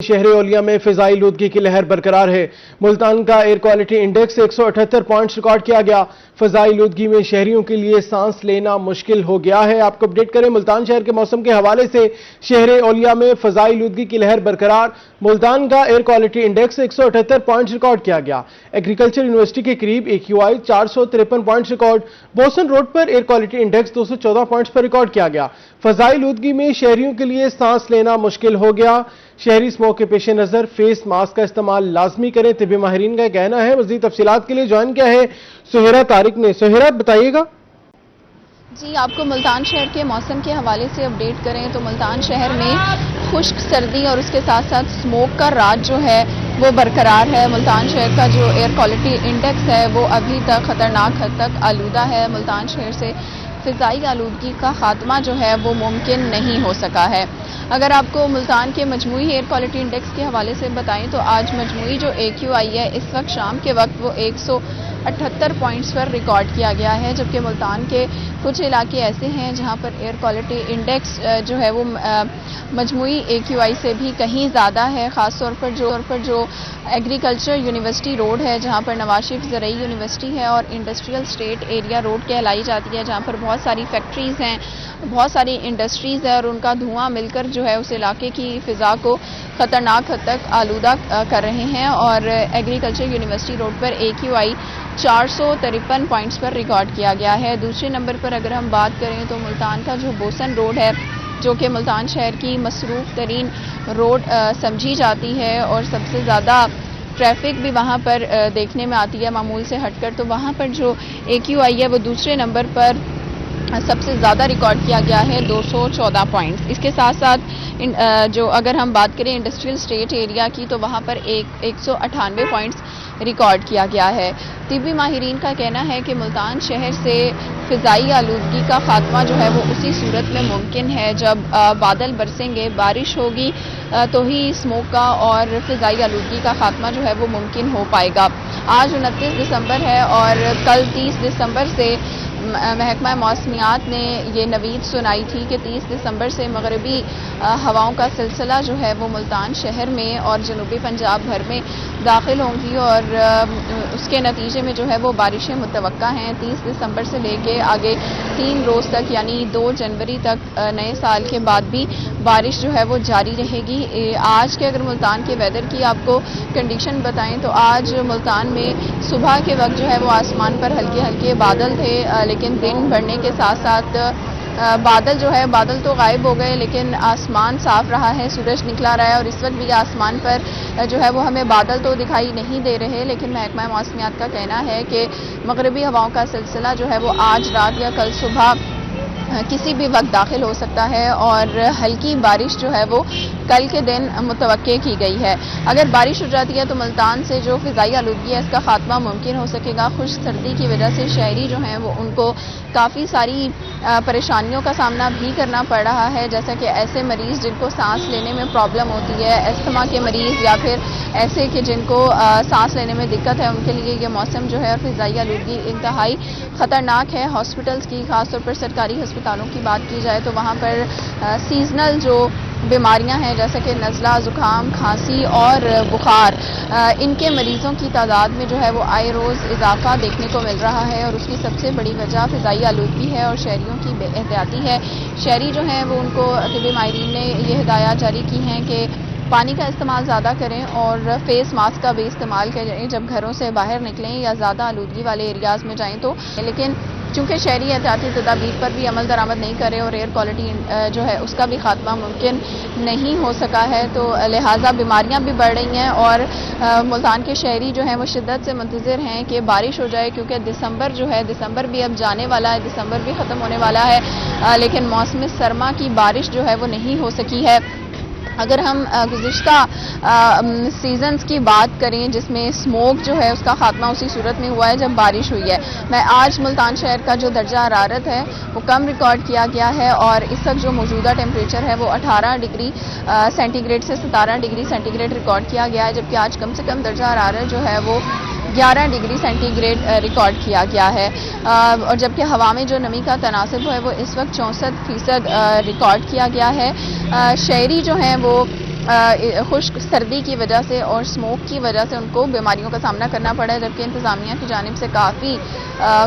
شہر اولیا میں فضائی آلودگی کی لہر برقرار ہے۔ ملتان کا air quality index 178 points record کیا گیا۔ فضائی آلودگی میں شہریوں کے لیے سانس لینا مشکل ہو گیا ہے۔ آپ کو اپڈیٹ کریں ملتان شہر کے موسم کے حوالے سے۔ شہر اولیا میں فضائی آلودگی کی لہر برقرار۔ ملتان کا air quality index 178 points record کیا گیا۔ ایگریکلچر یونیورسٹی کے قریب AQI 453 points record. Bosan road پر ایئر کوالٹی انڈیکس 214 پوائنٹس پر ریکارڈ کیا گیا۔ فضائی آلودگی میں شہریوں کے لیے سانس لینا مشکل ہو گیا۔ شہری اسموگ کے پیش نظر فیس ماسک کا استعمال لازمی کریں، طبی ماہرین کا کہنا ہے۔ مزید تفصیلات کے لیے جوائن کیا ہے سہیرہ طارق نے۔ سہیرہ بتائیے گا۔ جی، آپ کو ملتان شہر کے موسم کے حوالے سے اپڈیٹ کریں تو ملتان شہر میں خشک سردی اور اس کے ساتھ ساتھ اسموگ کا راج جو ہے وہ برقرار ہے۔ ملتان شہر کا جو ایئر کوالٹی انڈیکس ہے وہ ابھی تک خطرناک حد تک آلودہ ہے۔ ملتان شہر سے فضائی آلودگی کا خاتمہ جو ہے وہ ممکن نہیں ہو سکا ہے۔ اگر آپ کو ملتان کے مجموعی ایئر کوالٹی انڈیکس کے حوالے سے بتائیں تو آج مجموعی جو AQI ہے اس وقت شام کے وقت وہ 178 پوائنٹس پر ریکارڈ کیا گیا ہے، جبکہ ملتان کے کچھ علاقے ایسے ہیں جہاں پر ایئر کوالٹی انڈیکس جو ہے وہ مجموعی AQI سے بھی کہیں زیادہ ہے۔ خاص طور پر جو ایگریکلچر یونیورسٹی روڈ ہے جہاں پر نواز شریف زرعی یونیورسٹی ہے اور انڈسٹریل اسٹیٹ ایریا روڈ کہلائی جاتی ہے، جہاں پر بہت ساری فیکٹریز ہیں، بہت ساری انڈسٹریز ہیں اور ان کا دھواں مل کر جو ہے اس علاقے کی فضا کو خطرناک حد تک آلودہ کر رہے ہیں۔ اور ایگریکلچر یونیورسٹی روڈ پر AQI 453 پوائنٹس پر ریکارڈ کیا گیا ہے۔ دوسرے نمبر پر اگر ہم بات کریں تو ملتان کا جو بوسن روڈ ہے جو کہ ملتان شہر کی مصروف ترین روڈ سمجھی جاتی ہے اور سب سے زیادہ ٹریفک بھی وہاں پر دیکھنے میں آتی ہے معمول سے ہٹ کر، تو وہاں پر جو AQI ہے وہ دوسرے نمبر پر سب سے زیادہ ریکارڈ کیا گیا ہے 214 پوائنٹس۔ اس کے ساتھ ساتھ جو اگر ہم بات کریں انڈسٹریل اسٹیٹ ایریا کی تو وہاں پر 198 پوائنٹس ریکارڈ کیا گیا ہے۔ طبی ماہرین کا کہنا ہے کہ ملتان شہر سے فضائی آلودگی کا خاتمہ جو ہے وہ اسی صورت میں ممکن ہے جب بادل برسیں گے، بارش ہوگی تو ہی اسموگ کا اور فضائی آلودگی کا خاتمہ جو ہے وہ ممکن ہو پائے گا۔ آج 29 دسمبر ہے اور کل 30 دسمبر سے محکمہ موسمیات نے یہ نوید سنائی تھی کہ 30 دسمبر سے مغربی ہواؤں کا سلسلہ جو ہے وہ ملتان شہر میں اور جنوبی پنجاب بھر میں داخل ہوں گی اور اس کے نتیجے میں جو ہے وہ بارشیں متوقع ہیں۔ 30 دسمبر سے لے کے آگے 3 روز تک یعنی 2 جنوری تک نئے سال کے بعد بھی بارش جو ہے وہ جاری رہے گی۔ آج کے اگر ملتان کے ویدر کی آپ کو کنڈیشن بتائیں تو آج ملتان میں صبح کے وقت جو ہے وہ آسمان پر ہلکے ہلکے بادل تھے، لیکن دن بڑھنے کے ساتھ ساتھ بادل تو غائب ہو گئے لیکن آسمان صاف رہا ہے، سورج نکلا رہا ہے اور اس وقت بھی آسمان پر جو ہے وہ ہمیں بادل تو دکھائی نہیں دے رہے، لیکن محکمہ موسمیات کا کہنا ہے کہ مغربی ہواؤں کا سلسلہ جو ہے وہ آج رات یا کل صبح کسی بھی وقت داخل ہو سکتا ہے اور ہلکی بارش جو ہے وہ کل کے دن متوقع کی گئی ہے۔ اگر بارش ہو جاتی ہے تو ملتان سے جو فضائی آلودگی ہے اس کا خاتمہ ممکن ہو سکے گا۔ خشک سردی کی وجہ سے شہری جو ہیں وہ ان کو کافی ساری پریشانیوں کا سامنا بھی کرنا پڑ رہا ہے، جیسا کہ ایسے مریض جن کو سانس لینے میں پرابلم ہوتی ہے، استھما کے مریض یا پھر ایسے کہ جن کو سانس لینے میں دقت ہے، ان کے لیے یہ موسم جو ہے فضائی آلودگی انتہائی خطرناک ہے۔ ہاسپٹلز کی خاص طور پر سرکاری ہسپتالوں کی بات کی جائے تو وہاں پر سیزنل جو بیماریاں ہیں جیسا کہ نزلہ، زکام، کھانسی اور بخار، ان کے مریضوں کی تعداد میں جو ہے وہ آئے روز اضافہ دیکھنے کو مل رہا ہے اور اس کی سب سے بڑی وجہ فضائی آلودگی ہے اور شہریوں کی بے احتیاطی ہے۔ شہری جو ہیں وہ ان کو طبی ماہرین نے یہ ہدایات جاری کی ہیں کہ پانی کا استعمال زیادہ کریں اور فیس ماسک کا بھی استعمال کریں جب گھروں سے باہر نکلیں یا زیادہ آلودگی والے ایریاز میں جائیں تو، لیکن چونکہ شہری احتیاطی تدابیر پر بھی عمل درآمد نہیں کرے اور ایئر کوالٹی جو ہے اس کا بھی خاتمہ ممکن نہیں ہو سکا ہے تو لہٰذا بیماریاں بھی بڑھ رہی ہیں اور ملتان کے شہری جو ہیں وہ شدت سے منتظر ہیں کہ بارش ہو جائے، کیونکہ دسمبر بھی اب جانے والا ہے، دسمبر بھی ختم ہونے والا ہے، لیکن موسم سرما کی بارش جو ہے وہ نہیں ہو سکی ہے۔ اگر ہم گزشتہ سیزنز کی بات کریں جس میں اسموگ جو ہے اس کا خاتمہ اسی صورت میں ہوا ہے جب بارش ہوئی ہے، آج ملتان شہر کا جو درجہ حرارت ہے وہ کم ریکارڈ کیا گیا ہے اور اس وقت جو موجودہ ٹیمپریچر ہے وہ 18 ڈگری سینٹی گریڈ سے 17 ڈگری سینٹی گریڈ ریکارڈ کیا گیا ہے، جبکہ آج کم سے کم درجہ حرارت جو ہے وہ 11 ڈگری سینٹی گریڈ ریکارڈ کیا گیا ہے اور جبکہ ہوا میں جو نمی کا تناسب ہے وہ اس وقت 64% ریکارڈ کیا گیا ہے۔ شہری جو ہیں وہ خشک سردی کی وجہ سے اور اسموک کی وجہ سے ان کو بیماریوں کا سامنا کرنا پڑا ہے، جبکہ انتظامیہ کی جانب سے کافی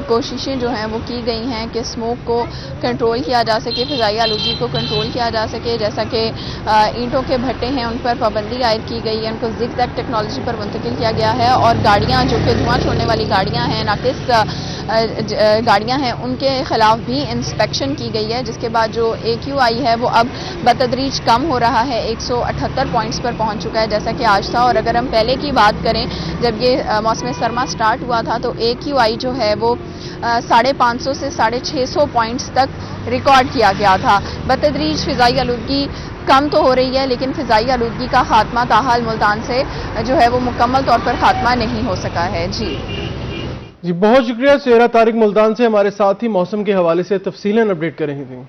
کوششیں جو ہیں وہ کی گئی ہیں کہ اسموک کو کنٹرول کیا جا سکے، فضائی آلودگی کو کنٹرول کیا جا سکے، جیسا کہ اینٹوں کے بھٹے ہیں ان پر پابندی عائد کی گئی ہے، ان کو زگ زیگ ٹیکنالوجی پر منتقل کیا گیا ہے، اور گاڑیاں جو کہ دھواں چھوڑنے والی گاڑیاں ہیں، ناقص گاڑیاں ہیں، ان کے خلاف بھی انسپیکشن کی گئی ہے، جس کے بعد جو AQI ہے وہ اب بتدریج کم ہو رہا ہے، 178 پوائنٹس پر پہنچ چکا ہے جیسا کہ آج تھا۔ اور اگر ہم پہلے کی بات کریں جب یہ موسم سرما سٹارٹ ہوا تھا تو AQI جو ہے وہ 550 سے 650 پوائنٹس تک ریکارڈ کیا گیا تھا۔ بتدریج فضائی آلودگی کم تو ہو رہی ہے، لیکن فضائی آلودگی کا خاتمہ تاحال ملتان سے جو ہے وہ مکمل طور پر خاتمہ نہیں ہو سکا ہے۔ جی بہت شکریہ سہرا طارق ملتان سے ہمارے ساتھ ہی موسم کے حوالے سے تفصیلاً اپڈیٹ کر رہی تھیں۔